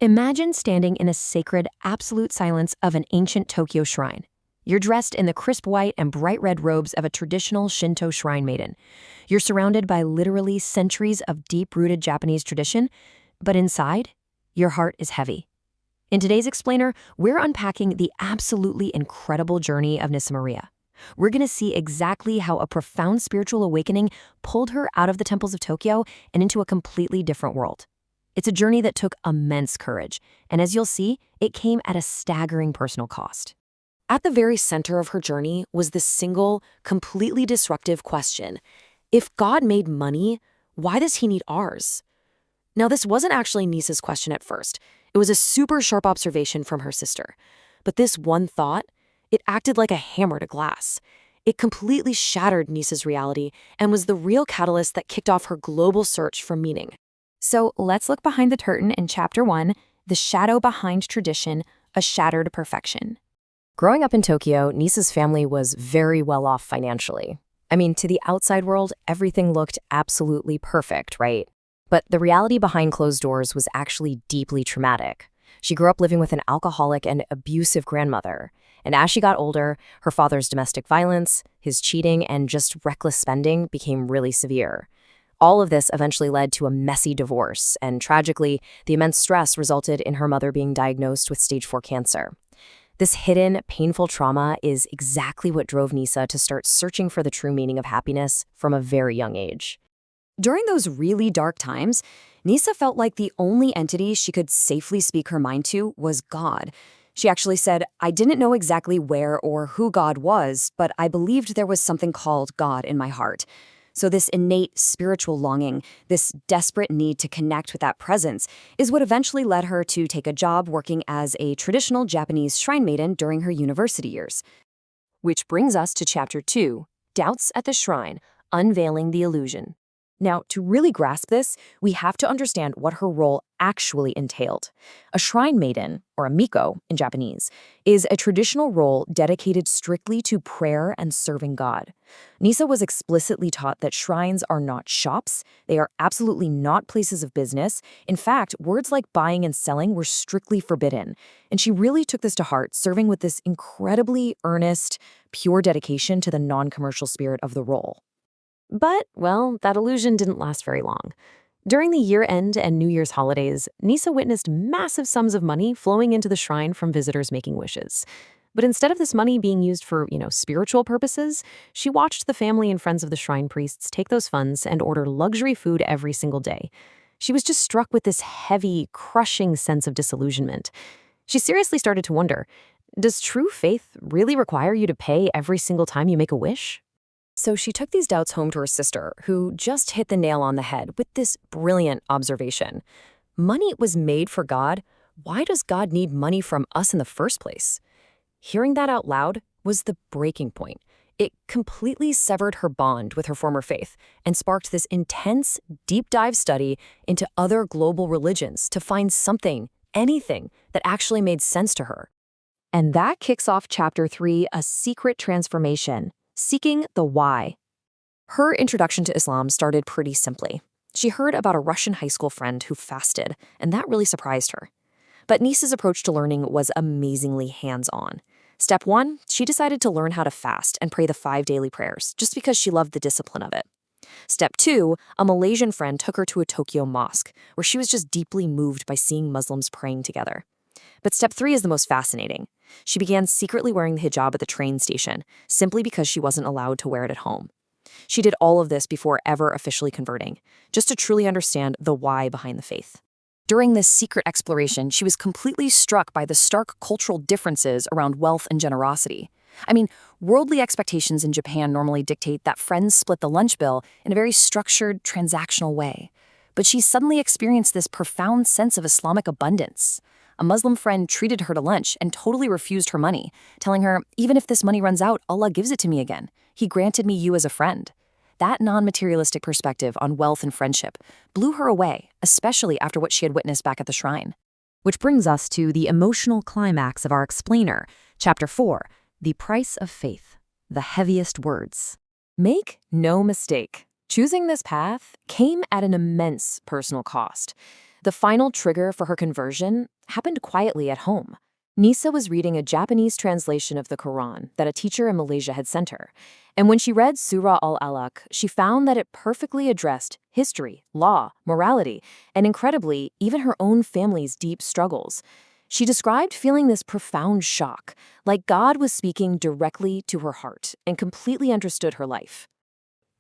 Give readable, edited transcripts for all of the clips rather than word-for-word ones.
Imagine standing in a sacred, absolute silence of an ancient Tokyo shrine. You're dressed in the crisp white and bright red robes of a traditional Shinto shrine maiden. You're surrounded by literally centuries of deep-rooted Japanese tradition, but inside, your heart is heavy. In today's Explainer, we're unpacking the absolutely incredible journey of Nisa Maria. We're going to see exactly how a profound spiritual awakening pulled her out of the temples of Tokyo and into a completely different world. It's a journey that took immense courage, and as you'll see, it came at a staggering personal cost. At the very center of her journey was this single, completely disruptive question. If God made money, why does he need ours? Now, this wasn't actually Nisa's question at first. It was a super sharp observation from her sister. But this one thought, it acted like a hammer to glass. It completely shattered Nisa's reality and was the real catalyst that kicked off her global search for meaning. So let's look behind the curtain in Chapter 1, The Shadow Behind Tradition, A Shattered Perfection. Growing up in Tokyo, Nisa's family was very well off financially. I mean, to the outside world, everything looked absolutely perfect, right? But the reality behind closed doors was actually deeply traumatic. She grew up living with an alcoholic and abusive grandmother. And as she got older, her father's domestic violence, his cheating, and just reckless spending became really severe. All of this eventually led to a messy divorce, and tragically, the immense stress resulted in her mother being diagnosed with stage 4 cancer. This hidden, painful trauma is exactly what drove Nisa to start searching for the true meaning of happiness from a very young age. During those really dark times, Nisa felt like the only entity she could safely speak her mind to was God. She actually said, "I didn't know exactly where or who God was, but I believed there was something called God in my heart." So this innate spiritual longing, this desperate need to connect with that presence, is what eventually led her to take a job working as a traditional Japanese shrine maiden during her university years. Which brings us to Chapter 2, Doubts at the Shrine, Unveiling the Illusion. Now, to really grasp this, we have to understand what her role actually entailed. A shrine maiden, or a miko in Japanese, is a traditional role dedicated strictly to prayer and serving God. Nisa was explicitly taught that shrines are not shops, they are absolutely not places of business. In fact, words like buying and selling were strictly forbidden. And she really took this to heart, serving with this incredibly earnest, pure dedication to the non-commercial spirit of the role. But, well, that illusion didn't last very long. During the year-end and New Year's holidays, Nisa witnessed massive sums of money flowing into the shrine from visitors making wishes. But instead of this money being used for, spiritual purposes, she watched the family and friends of the shrine priests take those funds and order luxury food every single day. She was just struck with this heavy, crushing sense of disillusionment. She seriously started to wonder, does true faith really require you to pay every single time you make a wish? So she took these doubts home to her sister, who just hit the nail on the head with this brilliant observation. Money was made for God. Why does God need money from us in the first place? Hearing that out loud was the breaking point. It completely severed her bond with her former faith and sparked this intense, deep dive study into other global religions to find something, anything, that actually made sense to her. And that kicks off Chapter 3, A Secret Transformation. Seeking the why. Her introduction to Islam started pretty simply. She heard about a Russian high school friend who fasted, and that really surprised her. But Nisa's approach to learning was amazingly hands-on. Step 1, she decided to learn how to fast and pray the 5 daily prayers, just because she loved the discipline of it. Step 2, a Malaysian friend took her to a Tokyo mosque, where she was just deeply moved by seeing Muslims praying together. But Step 3 is the most fascinating. She began secretly wearing the hijab at the train station, simply because she wasn't allowed to wear it at home. She did all of this before ever officially converting, just to truly understand the why behind the faith. During this secret exploration, she was completely struck by the stark cultural differences around wealth and generosity. I mean, worldly expectations in Japan normally dictate that friends split the lunch bill in a very structured, transactional way. But she suddenly experienced this profound sense of Islamic abundance. A Muslim friend treated her to lunch and totally refused her money, telling her, "Even if this money runs out, Allah gives it to me again. He granted me you as a friend." That non-materialistic perspective on wealth and friendship blew her away, especially after what she had witnessed back at the shrine. Which brings us to the emotional climax of our explainer, Chapter 4, The Price of Faith, The Heaviest Words. Make no mistake, choosing this path came at an immense personal cost. The final trigger for her conversion happened quietly at home. Nisa was reading a Japanese translation of the Quran that a teacher in Malaysia had sent her. And when she read Surah Al-Alaq, she found that it perfectly addressed history, law, morality, and incredibly, even her own family's deep struggles. She described feeling this profound shock, like God was speaking directly to her heart and completely understood her life.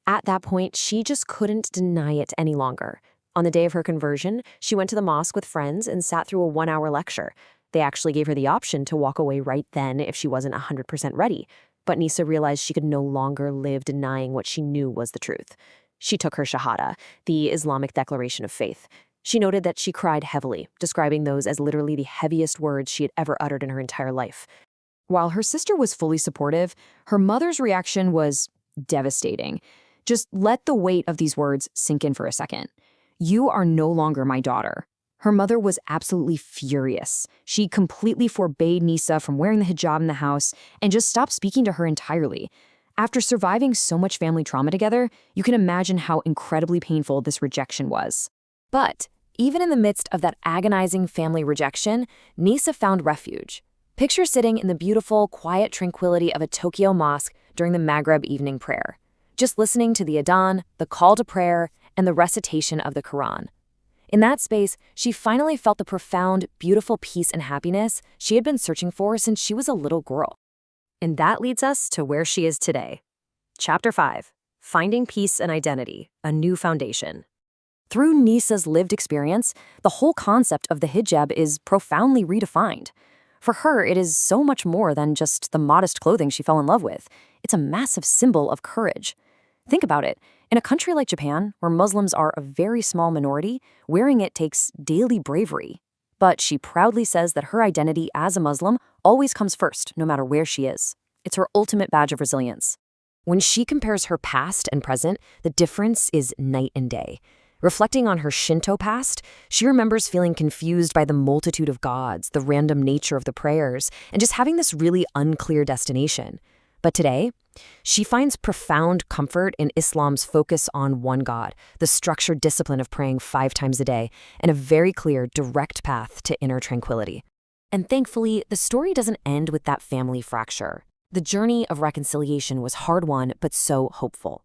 At that point, she just couldn't deny it any longer. On the day of her conversion, she went to the mosque with friends and sat through a 1-hour lecture. They actually gave her the option to walk away right then if she wasn't 100% ready. But Nisa realized she could no longer live denying what she knew was the truth. She took her Shahada, the Islamic declaration of faith. She noted that she cried heavily, describing those as literally the heaviest words she had ever uttered in her entire life. While her sister was fully supportive, her mother's reaction was devastating. Just let the weight of these words sink in for a second. You are no longer my daughter. Her mother was absolutely furious. She completely forbade Nisa from wearing the hijab in the house and just stopped speaking to her entirely. After surviving so much family trauma together, you can imagine how incredibly painful this rejection was. But even in the midst of that agonizing family rejection, Nisa found refuge. Picture sitting in the beautiful, quiet tranquility of a Tokyo mosque during the Maghrib evening prayer, just listening to the adhan, the call to prayer, and the recitation of the Quran. In that space, she finally felt the profound, beautiful peace and happiness she had been searching for since she was a little girl. And that leads us to where she is today. Chapter 5. Finding Peace and Identity, a New Foundation. Through Nisa's lived experience, the whole concept of the hijab is profoundly redefined. For her, it is so much more than just the modest clothing she fell in love with. It's a massive symbol of courage. Think about it. In a country like Japan, where Muslims are a very small minority, wearing it takes daily bravery. But she proudly says that her identity as a Muslim always comes first, no matter where she is. It's her ultimate badge of resilience. When she compares her past and present, the difference is night and day. Reflecting on her Shinto past, she remembers feeling confused by the multitude of gods, the random nature of the prayers, and just having this really unclear destination. But today, she finds profound comfort in Islam's focus on one God, the structured discipline of praying 5 times a day, and a very clear, direct path to inner tranquility. And thankfully, the story doesn't end with that family fracture. The journey of reconciliation was hard-won, but so hopeful.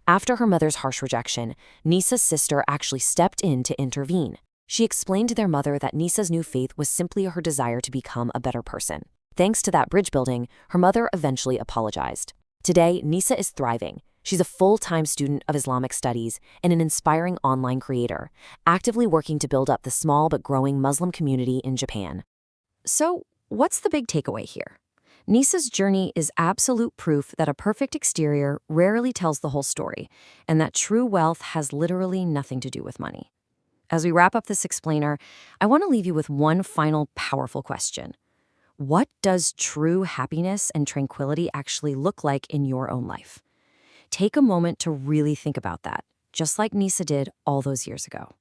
After her mother's harsh rejection, Nisa's sister actually stepped in to intervene. She explained to their mother that Nisa's new faith was simply her desire to become a better person. Thanks to that bridge building, her mother eventually apologized. Today, Nisa is thriving. She's a full-time student of Islamic studies and an inspiring online creator, actively working to build up the small but growing Muslim community in Japan. So, what's the big takeaway here? Nisa's journey is absolute proof that a perfect exterior rarely tells the whole story, and that true wealth has literally nothing to do with money. As we wrap up this explainer, I want to leave you with one final powerful question. What does true happiness and tranquility actually look like in your own life? Take a moment to really think about that, just like Nisa did all those years ago.